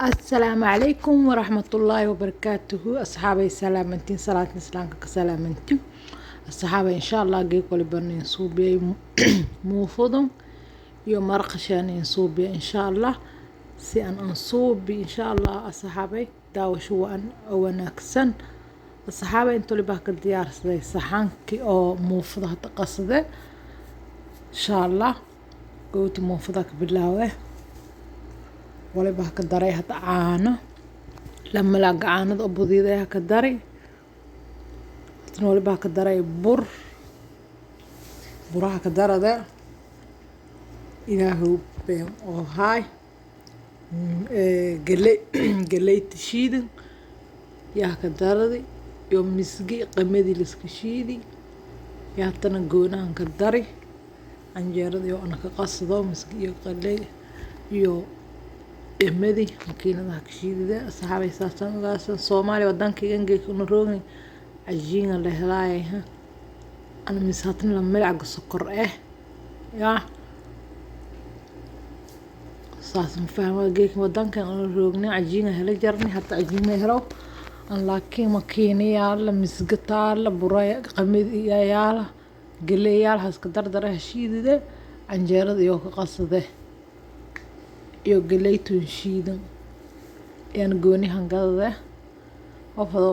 السلام عليكم ورحمة الله وبركاته أصحابي سلامتين صلاة نسلانك كسلامتين الصحابة إن شاء الله جيكو لبرنين صوبي موفضم يوم مرقشان ينصوبي إن شاء الله سي أن أنصوبي إن شاء الله الصحابي داوشو أن ونكسن الصحابة انتو اللي باك الديار سدي صحانكي أو موفضة تقصده إن شاء الله قوتي موفضك بالله waliba haka daray hada caano lama laag caanada oo budiiday haka daray tan waliba haka daray buraha haka darada ilaahu been oo hay galey tashiidan yaa haka daradi iyo misgi qamadi liska shiidi yaa tan goonahan ka dari anjeerada iyo ana ka qasdo misgi iyo qalay iyo إمدي مكينة ذاك الشيء ده أصحابي ساسان قاسن صومالي ودان كي ينجي كنا روغني عجينة اللي هلاي ها أنا مساتن لما ملعق السكر يا ساسن فاهمة جيك ودان كنا روغني عجينة هلا جرني حتى عجينة هلاو أنا لكن مكينة يالا مسقطة يالا برايا قميدي يالا قلي يالا هسك دردره الشيء ده عنجيرة يوك قصده iyo galeytun shiidan ayaan gooni hangada hofado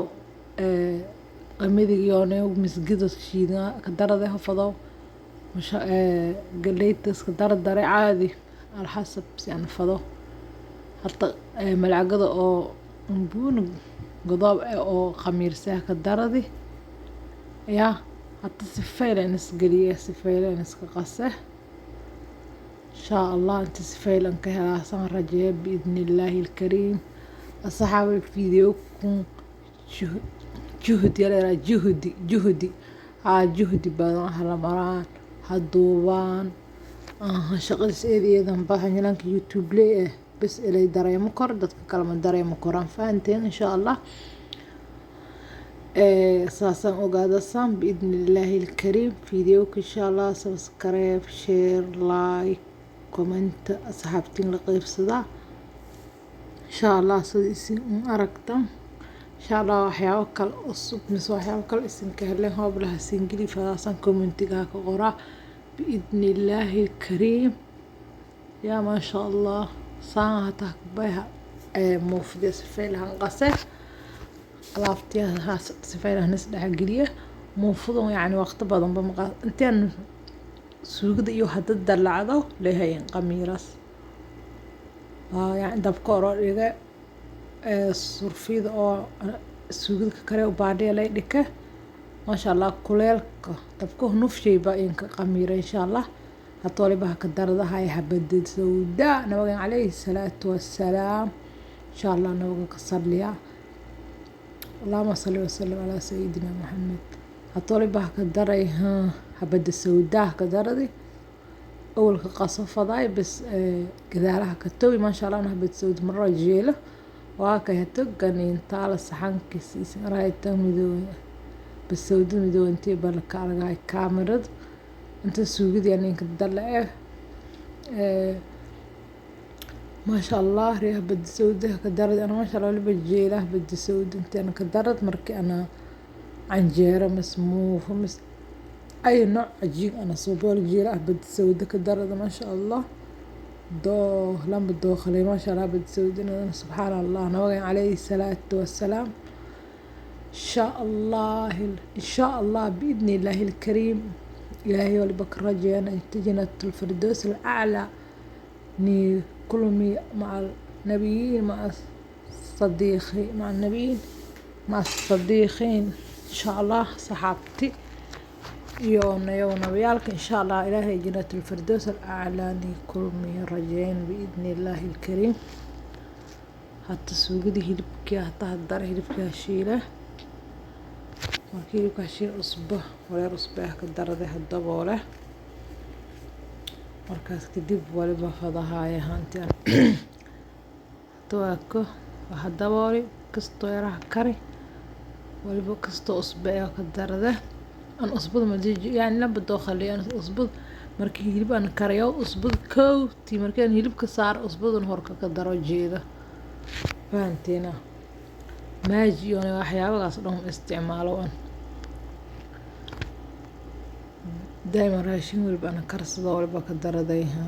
qamadiga iyo misgida shiidan ka darada hofado masha galeytas ka dardare caadi al xasab si aan fado hatta malcagada oo buun godoob oo khamiirsa ka daradi ya hatta si faylan isgaliye si faylan iska qasah إن شاء الله أنت سفيلا كهلا سان رجاء بإذن الله الكريم الصحابة فيديوكم جهد يلا جهدي جهدي بدن هلا مران هالدوبان شغل سيدي إذا بحن لك يوتيوب ليه بس إلي دري مكر دتك كلمة دري مكران فانتين إن شاء الله أساسا أقعد سام بإذن الله الكريم فيديوك إن شاء الله سبسكرايب شير لايك كومنت أصحابتين لقيب صدا إن شاء الله سيدي أركتم إن شاء الله وحياة كل أصب مس وحياة كل اسم كهلين هو بلها سنجلي فاسان كومنتي كاك قرا بإذن الله الكريم يا ما شاء الله ساعة تكبيها موفدة سفيلها انقصه alaabtiyaha sifaylaha nis dhaxgeliya muufudan yani waqti badan ba maqa intaan suugada iyo hadda dalacdo leeyahay qamiiras yani dabka orodiga surfida oo suugada kale u baadhiya lay dhika ma sha Allah kuleelka dabka nufshayba in ka qamiira insha Allah hatoliba ka daradaha ay habadid sawda nabiga alayhi salatu wassalaam insha Allah nabiga ka salliya اللهم صل وسلم على سيدنا محمد هطولي بها كدري هبد السوداء كدردي أول قصفة ضاي بس كذا كتوي ما شاء الله أنا هبد سود مرة جيلة وهاك هتقني انتال الصحن كيس رايت مدو بالسود مدو انتي بالك على هاي كاميرا انت السوق يعني كدلع ما شاء الله ريح بدي سودة كدرت أنا ما شاء الله اللي بتجيله بدي سود أنت أنا كدرت مركي أنا عنجيرة مسموف ومس أي نوع عجين أنا صوبول جيله بدي سودة كدرت ما شاء الله لم بدوخلي ما شاء الله بدي سود أنا سبحان الله نبي عليه الصلاة والسلام إن شاء الله بإذن الله الكريم إلهي ولبك رجينا جنة الفردوس الأعلى ني كلهم مع النبيين مع الصديقين مع النبيين مع الصديقين إن شاء الله صحابتي يوم نبيالك إن شاء الله إلهي جنة الفردوس الأعلى كلهم رجين بإذن الله الكريم حتى سوقدي هلبكي حتى هدار هلبكي هشيله مركي هشيل أصبه ولا رصبه كدار ذي هالدبولة markaas kadib waliba fadahaaya hantian toako waxa dabooli kasto yaraha kari waliba kasto usbeeyo ka darada an usbad ma yani laba dookhali an usbad markii hilib aan karayo usbad kow tii markaan hilibka saar usbadan horka ka daro jeeda fahanteena maaji iyo waxyaabahaas dhan isticmaalo aan daaima raashin walba ana karsado walba ka daradayha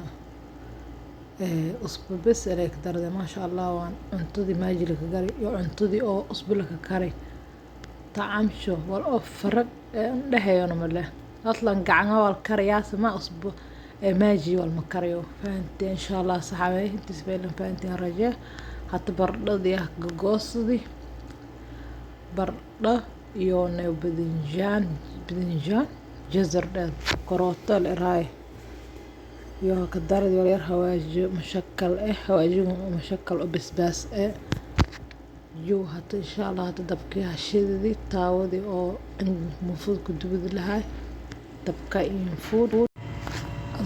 usbu bes ay ka daraday maasha Allah waan cuntadii maaji la ka gari iyo cuntadii oo usbu la ka karay taamsho wal oo farq dhaxayna ma leh aslan gacan wal kariyaas ma usbu maaji wal ma kariyo fahanteen insha Allah saxaabay intii baylan fahanteen raja hatta bardhadii gogoosdi bardha iyo badinjaan jazar dad karooto la raay iyo ka darad yar hawaaji mushakal hawaaji mushakal oo basbaas iyo hatta insha Allah hatta dabkii hashidii taawadii oo mufud ku dubid lahay dabka in food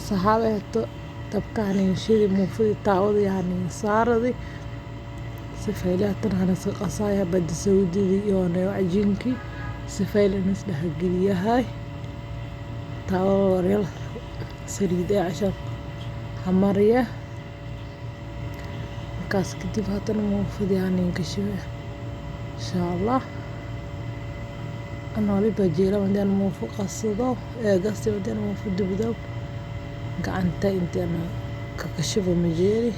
saxaabeeto dabka aan shidi mufud taawadii aan saaradi sifaylaatan hana qasaya bad saudii iyo cajiinki sifaylan isla galiyahay taawar saliid عشان حمريه markaas kadib haddana mufud yani gashiwe insha Allah ana waliba jeela wadaan mufud qasado gaasti wadaan mufud dubdo gacanta intana ka gashiwe majeeri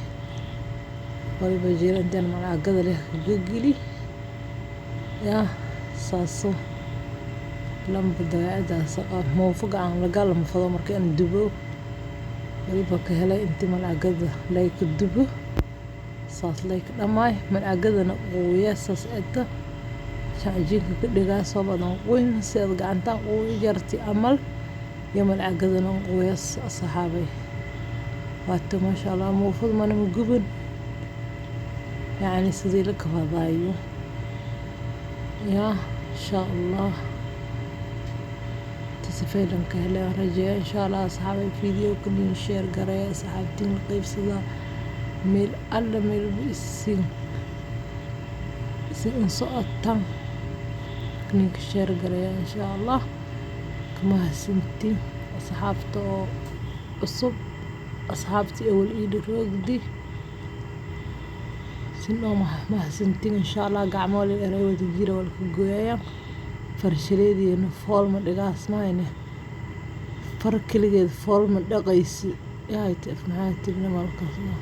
waliba jeela intaan malacagada leh gagili ya saaso lamba daacadaas mufud gacan la gal mufado markii aan dubo waliba ka helay intii malacagada lay ka dubo saas lay ka dhamaay malacagadana uu yeesas cidda shaajinka ka dhigaa soo badan weyn si aad gacanta uu jarti amal iyo malacagadana uu yees saxaabay wato ma sha Allah mufud mana mugubin يعني sidii la kafadayo ya insha Allah tasfaylan ka helay rajaa insha Allah asxaabay video kun share garay asxaabtiin qaybsada meel alla meel isin si insaatan kun share garay insha Allah kama hasinti asxaabta oo cusub asxaabtii awal roogdi سنو ما سنتين إن شاء الله قعمول الأريوة تجيرة والكجوية فرشليدي إنه فول من دقاس ما يعني فرق كل فول من دقيس يا يتف معاه تبني مالكسنا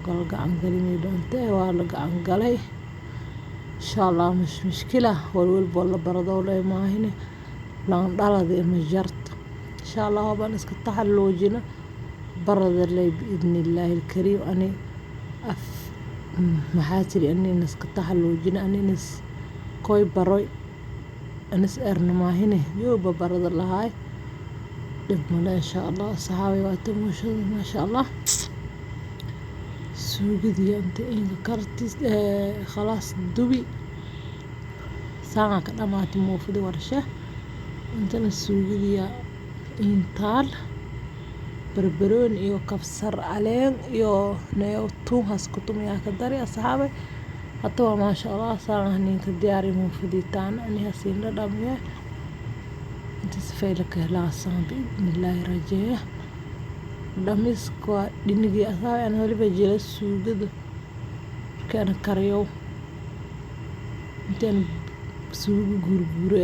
قال قعم قلي ميدون تي ولا قعم قلي إن شاء الله مش مشكلة والولب ولا برضه ولا ما هنا لا نضل ذي مجرت إن شاء الله هو بنسك التحلوجنا برد اللي بإذن الله الكريم أني maxaatiri anina iska taxalloojina anina koy baroy anas ernaamaahine yooba barada lahaay dhib male insha Allah saxaabay waata mushada ma sha Allah suugadiya inta inka kartis khalaas dubi saaca ka dhamaatay muufadi warsha intana suugadiya intaal بربرون iyo kabsar caleen iyo neeyo tuuhas ku tumiya ka dari asxaabay hatta ma sha Allah saananinka diyaari muufaditaan ani hasiin la dhamiya inta sifayla ka helaasan biidnillaahi rajaa dhamiska dhinigi asxaabay aan waliba jira suugada kana kariyo intaan suugu gurgure